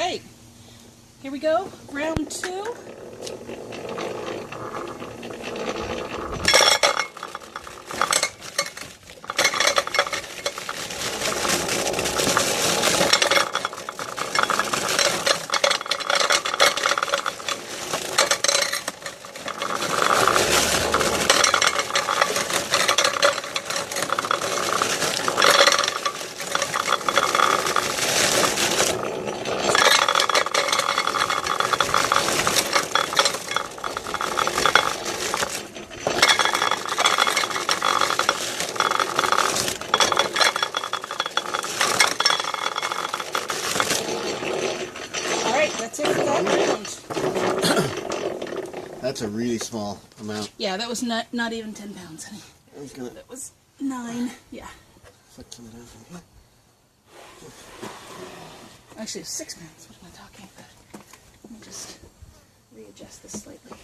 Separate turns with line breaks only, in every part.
right. Here we go. Round 2. That's it for that round.
That's a really small amount.
Yeah, that was not even 10 pounds, honey. That was 9. Yeah.
Flick some of that from here.
Actually, it was 6 pounds. What am I talking about? Let me just readjust this slightly.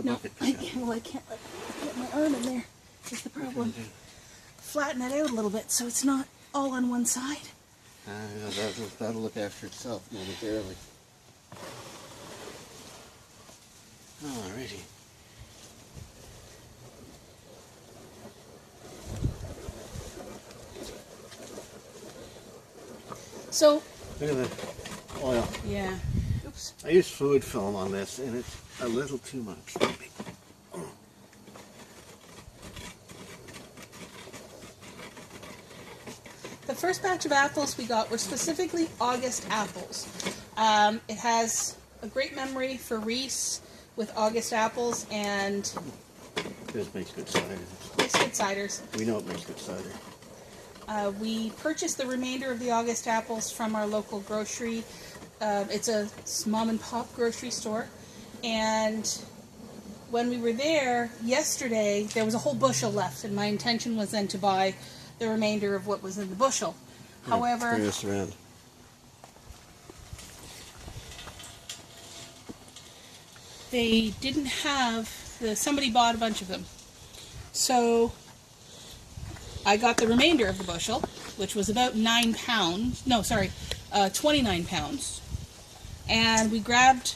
No, I can't get my arm in there. That's the problem. Flatten it out a little bit so it's not all on one side.
That'll look after itself momentarily. Alrighty.
So,
look at the oil.
Yeah. Oops.
I use food film on this, and it's a little too much.
The first batch of apples we got were specifically August apples. It has a great memory for Reese with August apples, and
This makes good cider.
makes good ciders.
We know it makes good cider.
We purchased the remainder of the August apples from our local grocery. It's a mom and pop grocery store, and when we were there yesterday, there was a whole bushel left, and my intention was then to buy the remainder of what was in the bushel. However,
bring this around.
they didn't have somebody bought a bunch of them, so I got the remainder of the bushel, which was about 9 pounds. No, sorry, 29 pounds, and we grabbed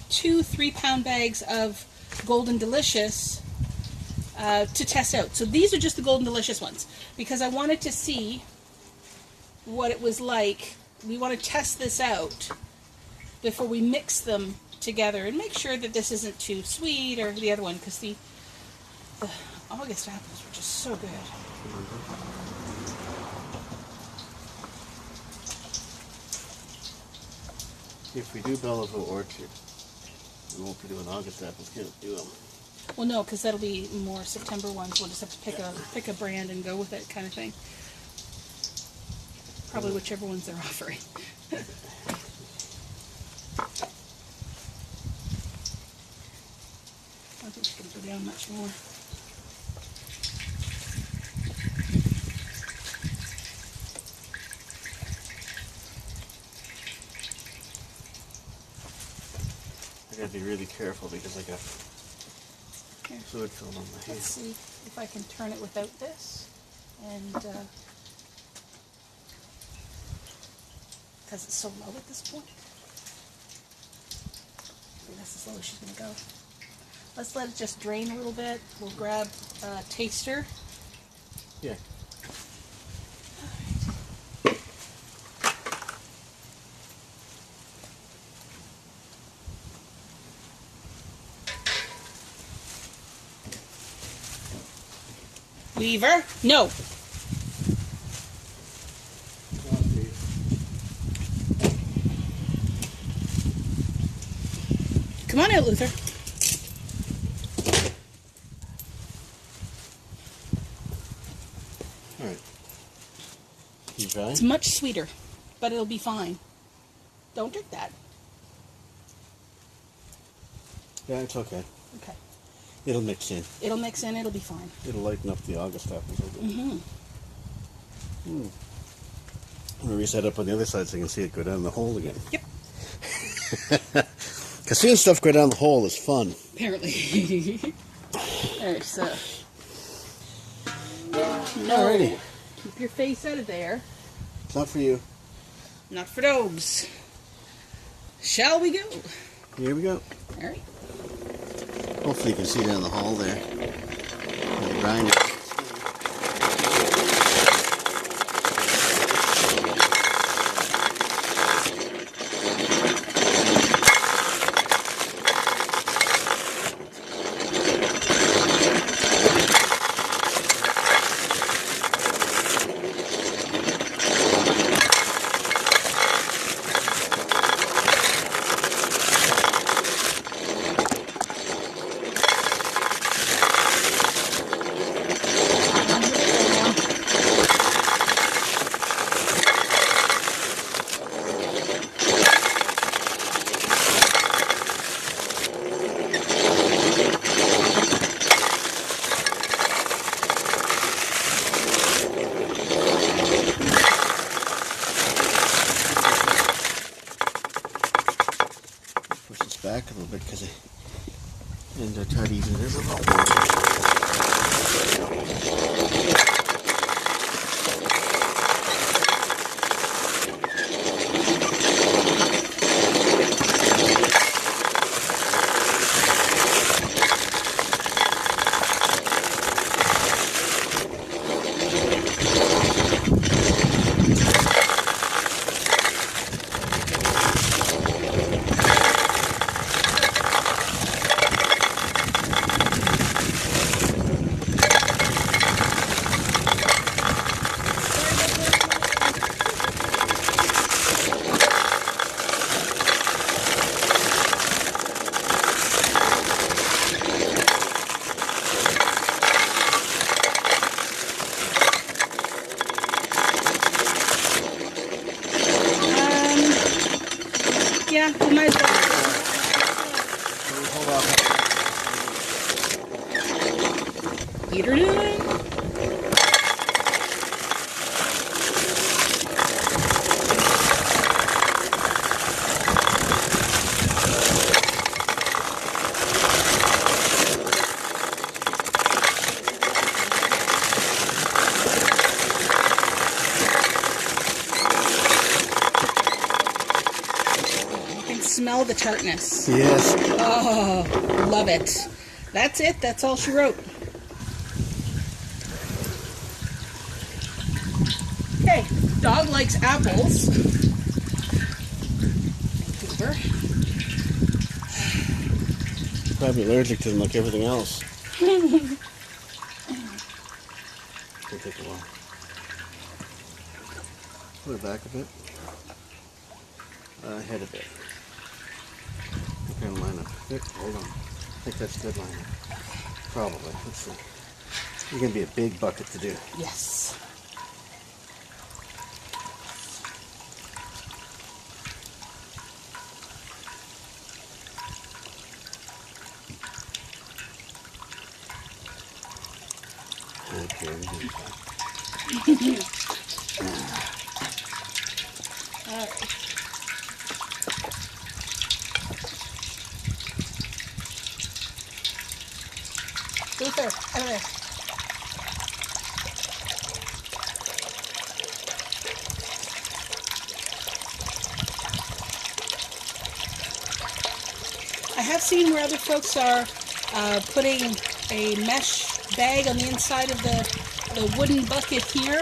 2 3-pound bags of Golden Delicious to test out. So these are just the Golden Delicious ones, because I wanted to see what it was like. We want to test this out before we mix them together and make sure that this isn't too sweet or the other one, because the August apples were just so good.
If we do Belleville Orchard, we won't be doing August apples, can't do them.
Well, no, because that'll be more September ones. We'll just have to pick a brand and go with it, kind of thing. Probably whichever ones they're offering. I don't think she can go down much more.
I gotta be really careful because I got
Here.
fluid film on my hand.
Let's see if I can turn it without this. And because it's so low at this point. I think that's as low as she's going to go. Let's let it just drain a little bit. We'll grab a taster.
Yeah.
Weaver? No. Come on out, Luther.
All right. You try?
It's much sweeter, but it'll be fine. Don't drink that.
Yeah, it's okay.
Okay.
It'll mix in.
It'll mix in. It'll be fine.
It'll lighten up the August apples a bit.
Mm-hmm.
I'm going to reset up on the other side so you can see it go down the hole again.
Yep.
Because seeing stuff go down the hole is fun.
Apparently. Alright, so. No.
Alrighty.
Keep your face out of there.
It's not for you.
Not for dogs. Shall we go?
Here we go.
All right.
Hopefully you can see down the hall there. The grinder. Push this back a little bit because I try to even this a little bit.
Yeah, we might as well.
Hold off.
Heater doing. Smell the tartness.
Yes.
Oh, love it. That's it. That's all she wrote. Hey, dog likes apples. Cooper.
Probably allergic to them like everything else. It'll take a while. Put it back a bit. Ahead a bit. Okay, line up. Good. Hold on. I think that's good line up. Probably. Let's see. It's going to be a big bucket to do.
Yes.
Okay.
All right. Luther, over there. I have seen where other folks are putting a mesh bag on the inside of the wooden bucket here.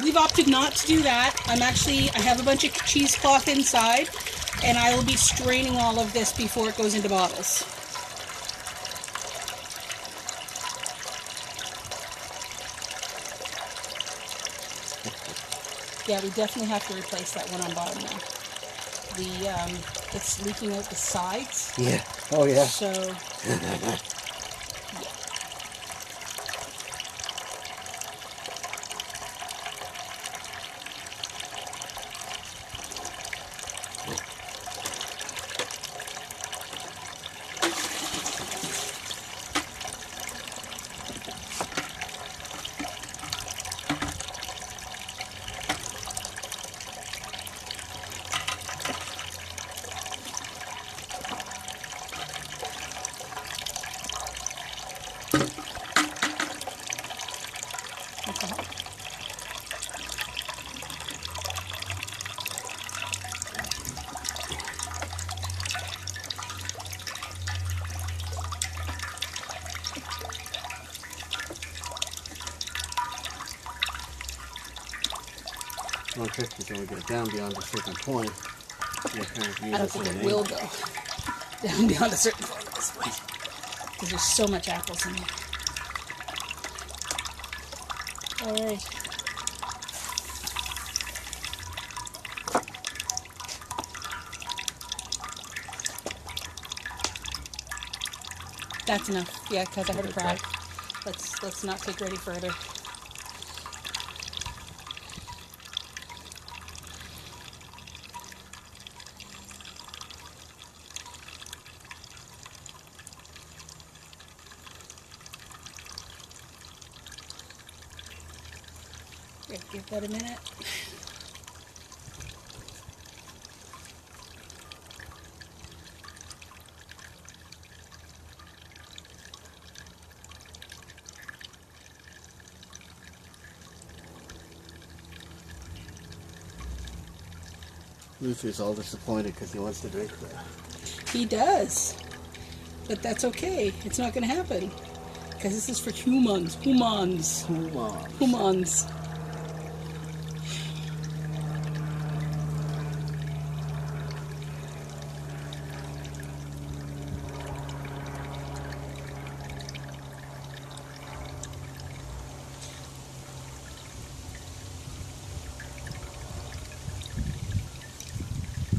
We've opted not to do that. I have a bunch of cheesecloth inside, and I will be straining all of this before it goes into bottles. Yeah, we definitely have to replace that one on bottom now. It's leaking out the sides.
Yeah. Oh, yeah.
So, yeah.
One trick is when we get down beyond a certain point, you kind of use
I don't
this
think
as
it
an
will
angle.
go down beyond a certain point at this point. Because there's so much apples in there. Alright. That's enough. Yeah, because I heard a cry. Let's not take her any further. Yeah, give that a minute.
Luther's all disappointed because he wants to drink that.
He does. But that's okay. It's not going to happen. Because this is for humans. Humans.
Come on.
Humans.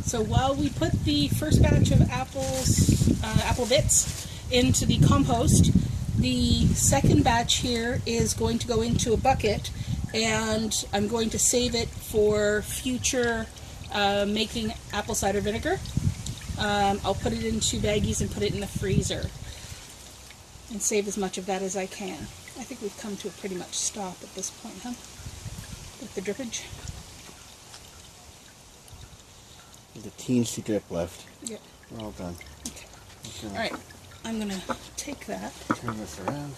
So while we put the first batch of apple bits into the compost, the second batch here is going to go into a bucket, and I'm going to save it for future making apple cider vinegar. I'll put it into baggies and put it in the freezer and save as much of that as I can. I think we've come to a pretty much stop at this point, huh? With the drippage.
There's a teensy drip left.
Yep.
We're all done.
Okay. Alright, I'm going to take that.
Turn this around.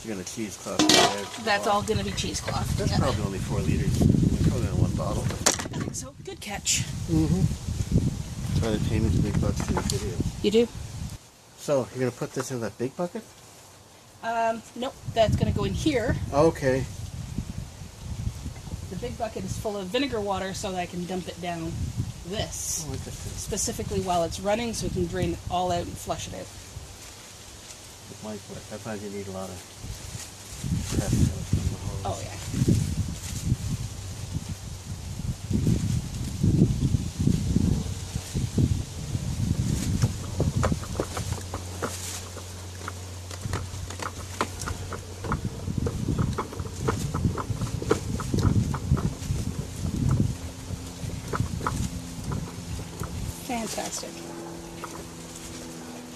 You're going to cheesecloth the edge.
That's all going to be cheesecloth.
That's
Yeah.
probably only 4 liters. We're probably in one bottle.
I think so. Good catch.
That's why they pay me the big bucks for the video.
You do?
So, you're going to put this in that big bucket?
Nope. That's going to go in here.
Okay.
The big bucket is full of vinegar water so that I can dump it down this.
Oh, interesting.
Specifically while it's running so we can drain it all out and flush it out.
It might work. I find you need a lot of prep from the hose.
Oh, yeah. Fantastic. I'm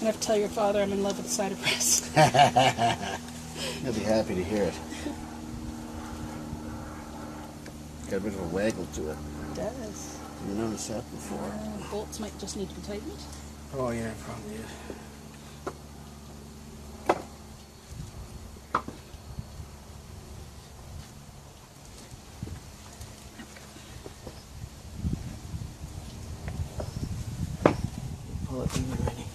going to have to tell your father I'm in love with the cider press.
He'll be happy to hear it. Got a bit of a waggle to it.
It does.
I've noticed that before.
Bolts might just need to be tightened.
Oh yeah, probably is. Pull it when you're ready.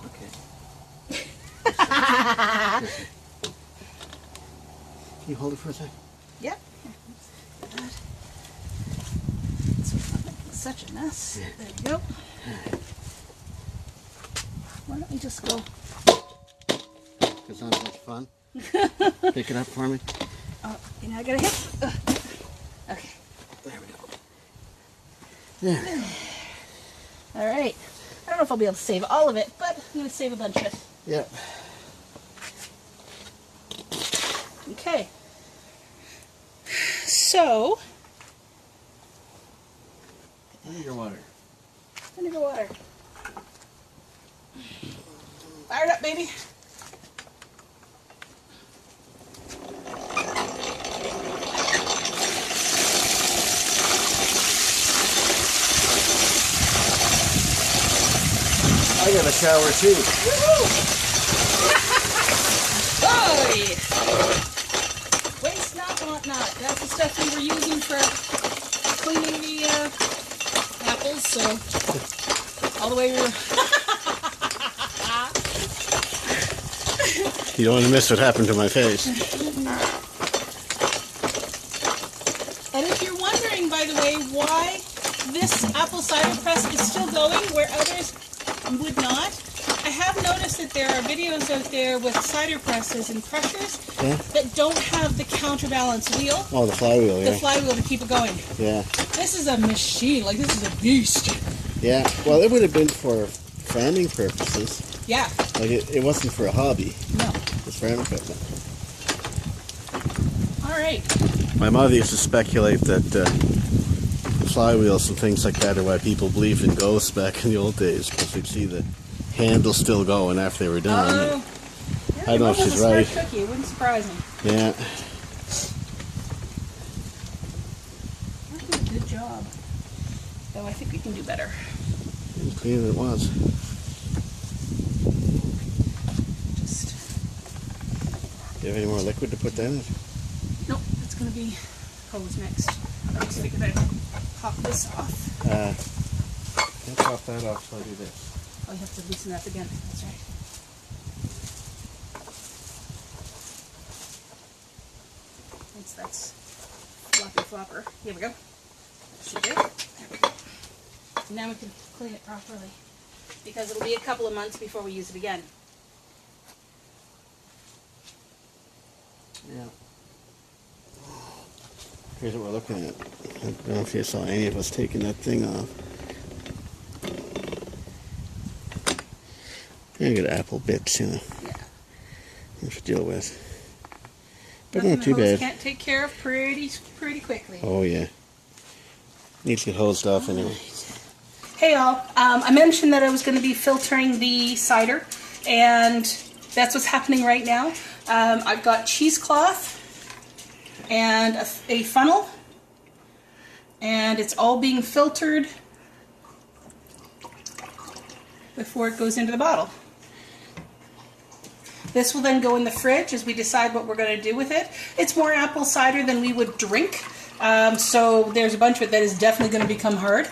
Okay. Can you hold it for a second?
Yep. So it's not making such a mess. There you go. Why don't we just go?
Because sounds much fun. Pick it up for me.
Oh, you know, I gotta hit. Okay.
There we go. Yeah.
All right. I don't know if I'll be able to save all of it, but I'm gonna save a bunch of it.
Yep.
Okay. So,
Vinegar water.
vinegar water. Fire it up, baby.
I got a shower too.
Oh, yeah. Waste not, want not. That's the stuff we were using for cleaning the apples, so all the way through.
You don't want to miss what happened to my face.
And if you're wondering, by the way, why this apple cider press is still going where others would not, I have noticed that there are videos out there with cider presses and crushers that don't have the counterbalance wheel.
Oh, the flywheel, yeah.
The flywheel to keep it going.
Yeah.
This is a machine, like this is a beast.
Yeah, well, it would have been for farming purposes.
Yeah.
Like, it wasn't for a hobby.
No.
It's farm equipment.
All right.
My mother used to speculate that flywheels and things like that are why people believed in ghosts back in the old days, because they'd see the handle still going after they were done.
Yeah,
I don't know if she's right.
Cookie. It wouldn't surprise me.
Yeah.
That did a good job. Though I think we can do better.
As clean as it was.
Just.
Do you have any more liquid to put down?
Nope, it's going to be hose next. I just figured I'd pop this off.
Can't pop that off, so I'll do this.
Oh, you have to loosen that again. That's right. Thanks, that's floppy flopper. Here we go. Should do. There we go. Now we can clean it properly, because it'll be a couple of months before we use it again.
Yeah. Here's what we're looking at. I don't know if you saw any of us taking that thing off. You get apple bits, you know.
Yeah.
You have to deal with. But
Nothing
not too
the hose
bad.
can't take care of pretty quickly.
Oh yeah. Needs to get hosed off anyway.
Hey y'all, I mentioned that I was going to be filtering the cider, and that's what's happening right now. I've got cheesecloth and a funnel, and it's all being filtered before it goes into the bottle. This will then go in the fridge as we decide what we're going to do with it. It's more apple cider than we would drink, so there's a bunch of it that is definitely going to become hard.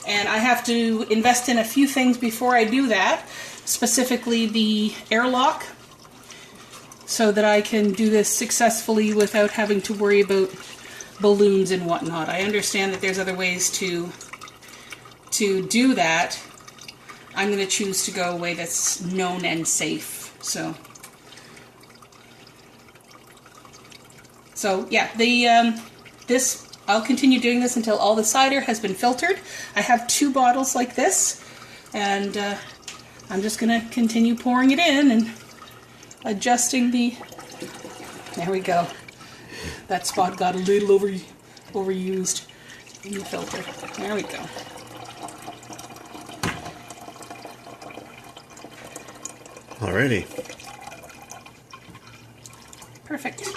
And I have to invest in a few things before I do that, specifically the airlock, so that I can do this successfully without having to worry about balloons and whatnot. I understand that there's other ways to do that. I'm going to choose to go a way that's known and safe. So yeah, this I'll continue doing this until all the cider has been filtered. I have 2 bottles like this, and I'm just going to continue pouring it in and adjusting the... There we go. That spot got a little overused in the filter. There we go.
Alrighty.
Perfect.